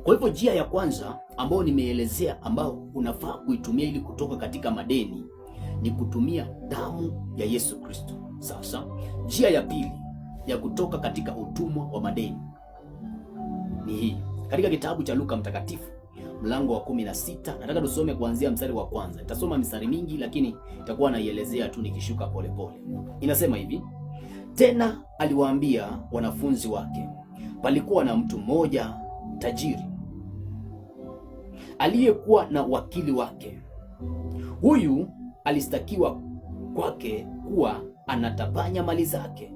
Kwa hivyo njia ya kwanza ambayo nimeelezea, ambao unafaa kuitumia ili kutoka katika madeni, ni kutumia damu ya Yesu Kristo. Sasa njia ya pili ya kutoka katika utumwa wa madeni ni hii. Katika kitabu cha Luka Mtakatifu mlango wa 16, nataka tusome kuanzia mstari wa kwanza. Nitasoma mistari mingi, lakini itakuwa naielezea tu nikishuka polepole. Inasema hivi: tena aliwaambia wanafunzi wake, palikuwa na mtu mmoja tajiri aliyekuwa na wakili wake. Huyu alistakiwa kwake kuwa anatapanya mali zake.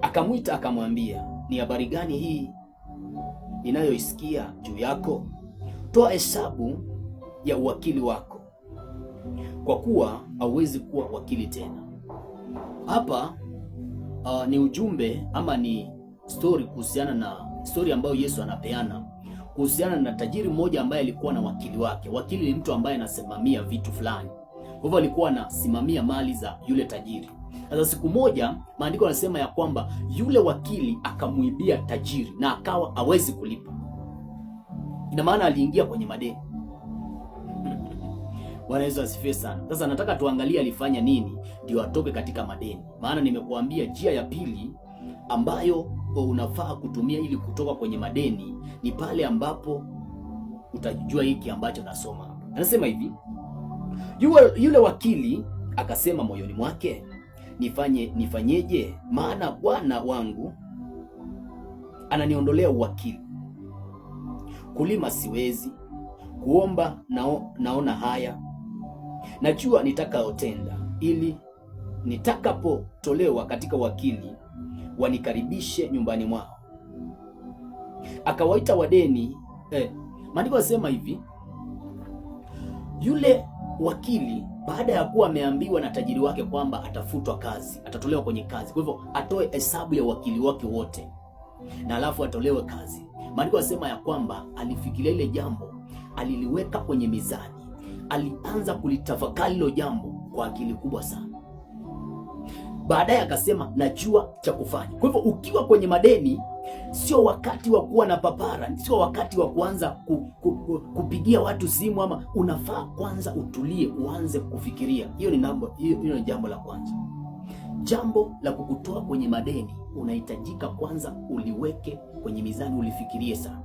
Akamwita akamwambia, ni habari gani hii ninayoisikia juu yako? Toa hesabu ya uwakili wako, kwa kuwa hauwezi kuwa wakili tena. Hapa ni ujumbe ama ni story kuhusiana na story ambayo Yesu anapeana kuhusiana na tajiri mmoja ambaye alikuwa na wakili wake. Wakili ni mtu ambaye anasimamia vitu fulani, kwa hivyo alikuwa anasimamia mali za yule tajiri. Sasa siku moja maandiko yanasema ya kwamba yule wakili akamuibia tajiri na akawa hawezi kulipa. Ina maana aliingia kwenye madeni. Bwana Yesu asifiwe sana. Sasa nataka tuangalie alifanya nini ndio atoke katika madeni. Maana nimekuambia njia ya pili ambayo unafaa kutumia ili kutoka kwenye madeni ni pale ambapo utajua hiki ambacho nasoma. Anasema hivi: yule wakili akasema moyoni mwake, nifanyeje? Maana bwana wangu ananiondolea uwakili. Kulima siwezi, kuomba naona haya. Najua nitakayotenda, ili nitakapotolewa katika wakili wanikaribishe nyumbani mwao. Akawaita wadeni. Maandiko yanasema hivi: yule wakili baada ya kuwa ameambiwa na tajiri wake kwamba atafutwa kazi, atatolewa kwenye kazi, kwa hivyo atoe hesabu ya wakili wake wote na alafu atolewe kazi. Maandiko yanasema ya kwamba alifikiria ile jambo, aliliweka kwenye mizani, alianza kulitafakari hilo jambo kwa akili kubwa sana. Baadaye akasema najua cha kufanya. Kwa hivyo ukiwa kwenye madeni, sio wakati wa kuwa na papara, sio wakati wa kuanza kupigia watu simu, ama unafaa kwanza utulie, uanze kufikiria. Hiyo ni jambo la kwanza. Jambo la kukutoa kwenye madeni, unahitajika kwanza uliweke kwenye mizani, ulifikirie sana.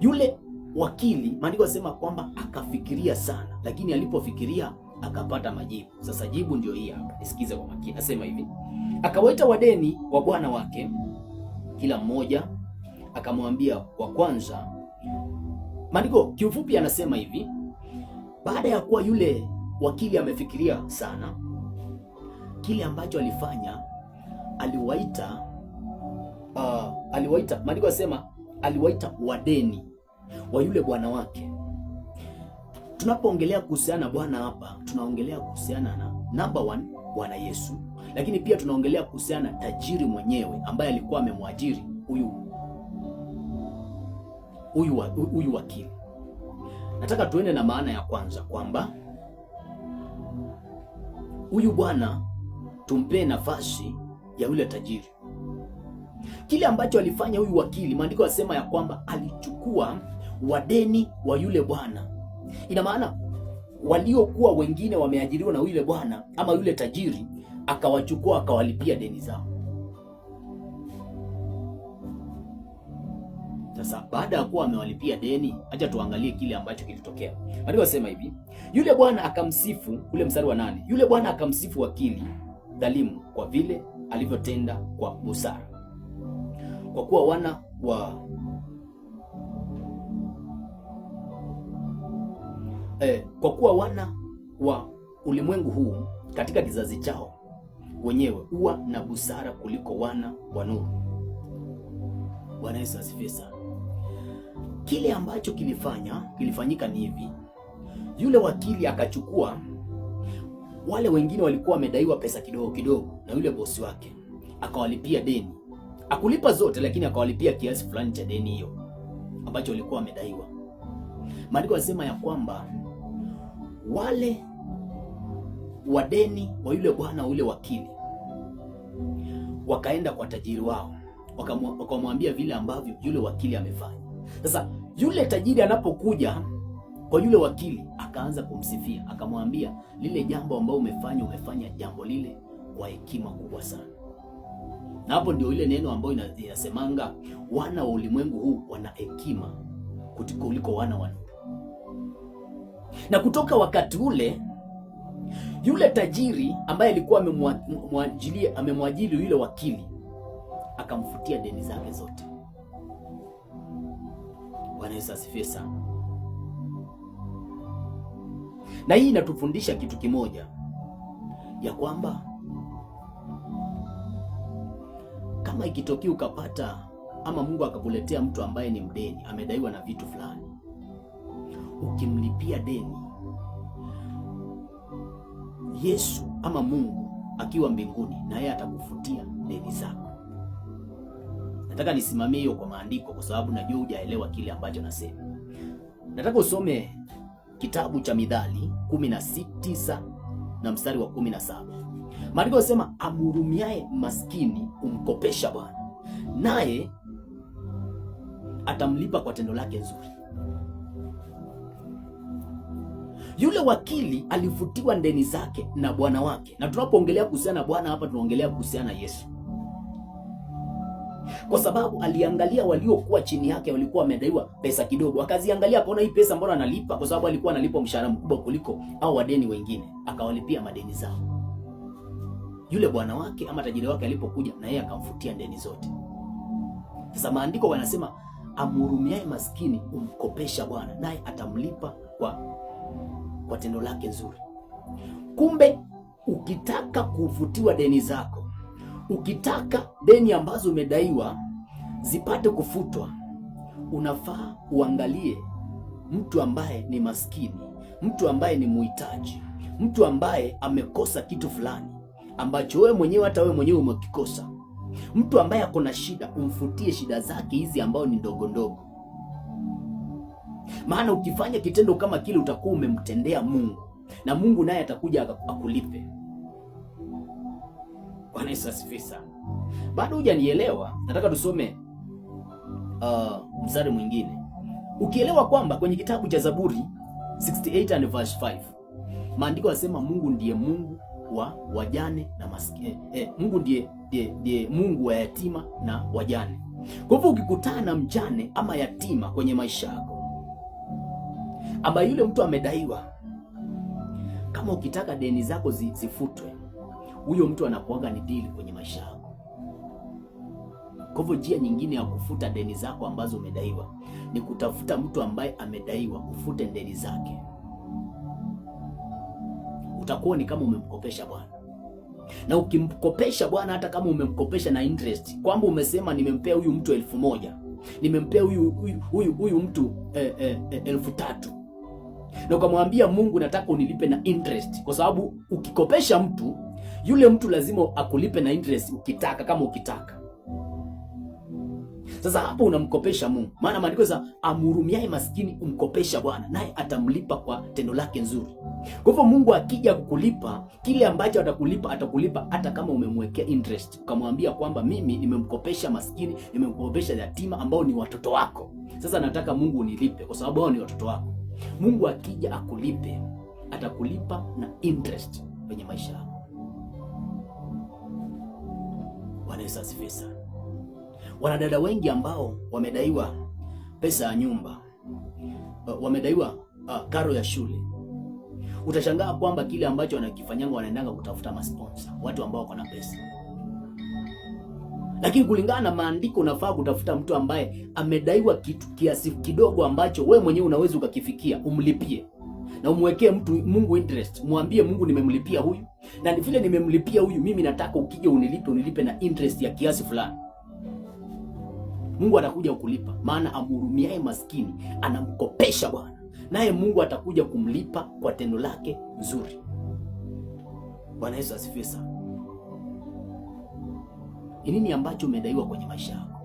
Yule wakili, maandiko yanasema kwamba akafikiria sana, lakini alipofikiria akapata majibu. Sasa jibu ndio hii hapa, nisikize kwa makini. Nasema hivi: akawaita wadeni wa bwana wake, kila mmoja akamwambia wa kwanza. Maandiko kiufupi anasema hivi: baada ya kuwa yule wakili amefikiria sana, kile ambacho alifanya, aliwaita maandiko yanasema aliwaita wadeni wa yule bwana wake. Tunapoongelea kuhusiana na bwana hapa, tunaongelea kuhusiana na number 1 Bwana Yesu, lakini pia tunaongelea kuhusiana na tajiri mwenyewe ambaye alikuwa amemwajiri huyu wakili. Nataka tuende na maana ya kwanza kwamba huyu bwana tumpe nafasi ya yule tajiri. Kile ambacho alifanya huyu wakili, maandiko yanasema ya kwamba alichukua wadeni wa yule bwana. Ina maana waliokuwa wengine wameajiriwa na yule bwana ama yule tajiri, akawachukua akawalipia deni zao. Sasa baada ya kuwa amewalipia deni, acha tuangalie kile ambacho kilitokea. Maandiko yanasema hivi: yule bwana akamsifu, ule mstari wa 8, yule bwana akamsifu wakili dhalimu kwa vile alivyotenda kwa busara, kwa kuwa wana wa ulimwengu huu katika kizazi chao wenyewe huwa na busara kuliko wana wa nuru. Bwana Yesu asifiwe sana. Kile ambacho kilifanyika ni hivi: yule wakili akachukua wale wengine walikuwa wamedaiwa pesa kidogo kidogo na yule bosi wake, akawalipia deni. Akulipa zote, lakini akawalipia kiasi fulani cha deni hiyo ambacho walikuwa wamedaiwa. Maandiko yanasema ya kwamba wale wadeni wa yule bwana wa yule wakili wakaenda kwa tajiri wao, wakamwambia vile ambavyo yule wakili amefanya. Sasa yule tajiri anapokuja kwa yule wakili, akaanza kumsifia, akamwambia lile jambo ambalo umefanya jambo lile kwa hekima kubwa sana. Na hapo ndio ile neno ambayo inasemanga wana wa ulimwengu huu wana hekima kuliko wana wa nuru. Na kutoka wakati ule yule tajiri ambaye alikuwa amemwajiri yule wakili akamfutia deni zake zote. Bwana Yesu asifiwe sana. Na hii inatufundisha kitu kimoja, ya kwamba kama ikitokea ukapata ama Mungu akakuletea mtu ambaye ni mdeni, amedaiwa na vitu fulani, ukimlipia deni, Yesu ama Mungu akiwa mbinguni, na yeye atakufutia deni zako. Nataka nisimamie hiyo kwa maandiko, kwa sababu najua hujaelewa kile ambacho nasema. Nataka usome kitabu cha Mithali 16 na mstari wa 17. Maandiko yanasema amhurumiaye maskini umkopesha Bwana, naye atamlipa kwa tendo lake nzuri. Yule wakili alifutiwa deni zake na bwana wake, na tunapoongelea kuhusiana na bwana hapa tunaongelea kuhusiana na Yesu, kwa sababu aliangalia waliokuwa chini yake walikuwa wamedaiwa pesa kidogo, akaziangalia akaona hii pesa mbona analipa, kwa sababu alikuwa analipa mshahara mkubwa kuliko au wadeni wengine, akawalipia madeni zao. Yule bwana wake ama tajiri wake alipokuja, na yeye akamfutia deni zote. Sasa maandiko wanasema amhurumiaye maskini umkopesha Bwana, naye atamlipa kwa tendo lake nzuri. Kumbe ukitaka kufutiwa deni zako, ukitaka deni ambazo umedaiwa zipate kufutwa, unafaa uangalie mtu ambaye ni maskini, mtu ambaye ni muhitaji, mtu ambaye amekosa kitu fulani ambacho wewe mwenyewe hata wewe mwenyewe umekikosa. Mtu ambaye ako na shida, umfutie shida zake hizi ambao ni ndogo ndogo. Maana ukifanya kitendo kama kile utakuwa umemtendea Mungu, na Mungu naye atakuja akulipe. Bwana Yesu asifiwe sana. Bado hujanielewa, nataka tusome mstari mwingine. Ukielewa kwamba kwenye kitabu cha Zaburi 68 and verse 5, maandiko yanasema Mungu ndiye Mungu wa wajane na maskini. Mungu ndiye Mungu wa yatima na wajane. Kwa hivyo ukikutana na mjane ama yatima kwenye maisha yako, ama yule mtu amedaiwa, kama ukitaka deni zako zifutwe, huyo mtu anakuaga ni deal kwenye maisha yako. Kwa hivyo njia nyingine ya kufuta deni zako ambazo umedaiwa ni kutafuta mtu ambaye amedaiwa, ufute deni zake. Utakuwa ni kama umemkopesha Bwana. Na ukimkopesha Bwana, hata kama umemkopesha na interest, kwamba umesema nimempea huyu mtu 1,000, nimempea huyu mtu 3,000, na ukamwambia Mungu nataka unilipe na interest, kwa sababu ukikopesha mtu, yule mtu lazima akulipe na interest ukitaka, kama ukitaka. Sasa hapo unamkopesha Mungu, maana maandiko yanasema amhurumiaye maskini umkopesha Bwana, naye atamlipa kwa tendo lake nzuri. Kwa hivyo Mungu akija kukulipa kile ambacho atakulipa hata kama umemwekea interest, ukamwambia kwamba mimi nimemkopesha maskini, nimemkopesha yatima ambao ni watoto wako. Sasa nataka Mungu unilipe kwa sababu hao ni watoto wako. Mungu akija akulipe, atakulipa na interest kwenye maisha yako. Bwana Yesu asifiwe sana. Wanadada wengi ambao wamedaiwa pesa ya nyumba, wamedaiwa karo ya shule, utashangaa kwamba kile ambacho wanakifanyanga, wanaendanga kutafuta masponsor, watu ambao wako na pesa. Lakini kulingana na maandiko unafaa kutafuta mtu ambaye amedaiwa kitu kiasi kidogo ambacho wewe mwenyewe unaweza ukakifikia, umlipie na umwekee Mungu interest. Mwambie Mungu nimemlipia huyu, na vile nimemlipia huyu, mimi nataka ukija unilipe na interest ya kiasi fulani. Mungu atakuja kukulipa, maana amhurumiaye maskini anamkopesha Bwana, naye Mungu atakuja kumlipa kwa tendo lake nzuri. Bwana Yesu asifiwe sana. Ni nini ambacho umedaiwa kwenye maisha yako?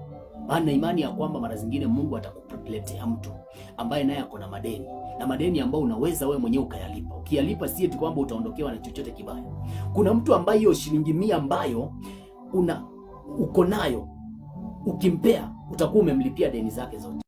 Maana imani ya kwamba mara zingine Mungu atakuletea mtu ambaye naye ako na madeni, na madeni ambayo unaweza wewe mwenyewe ukayalipa. Ukiyalipa si eti kwamba utaondokewa na chochote kibaya. Kuna mtu ambaye hiyo shilingi 100 ambayo uko nayo, ukimpea utakuwa umemlipia deni zake zote.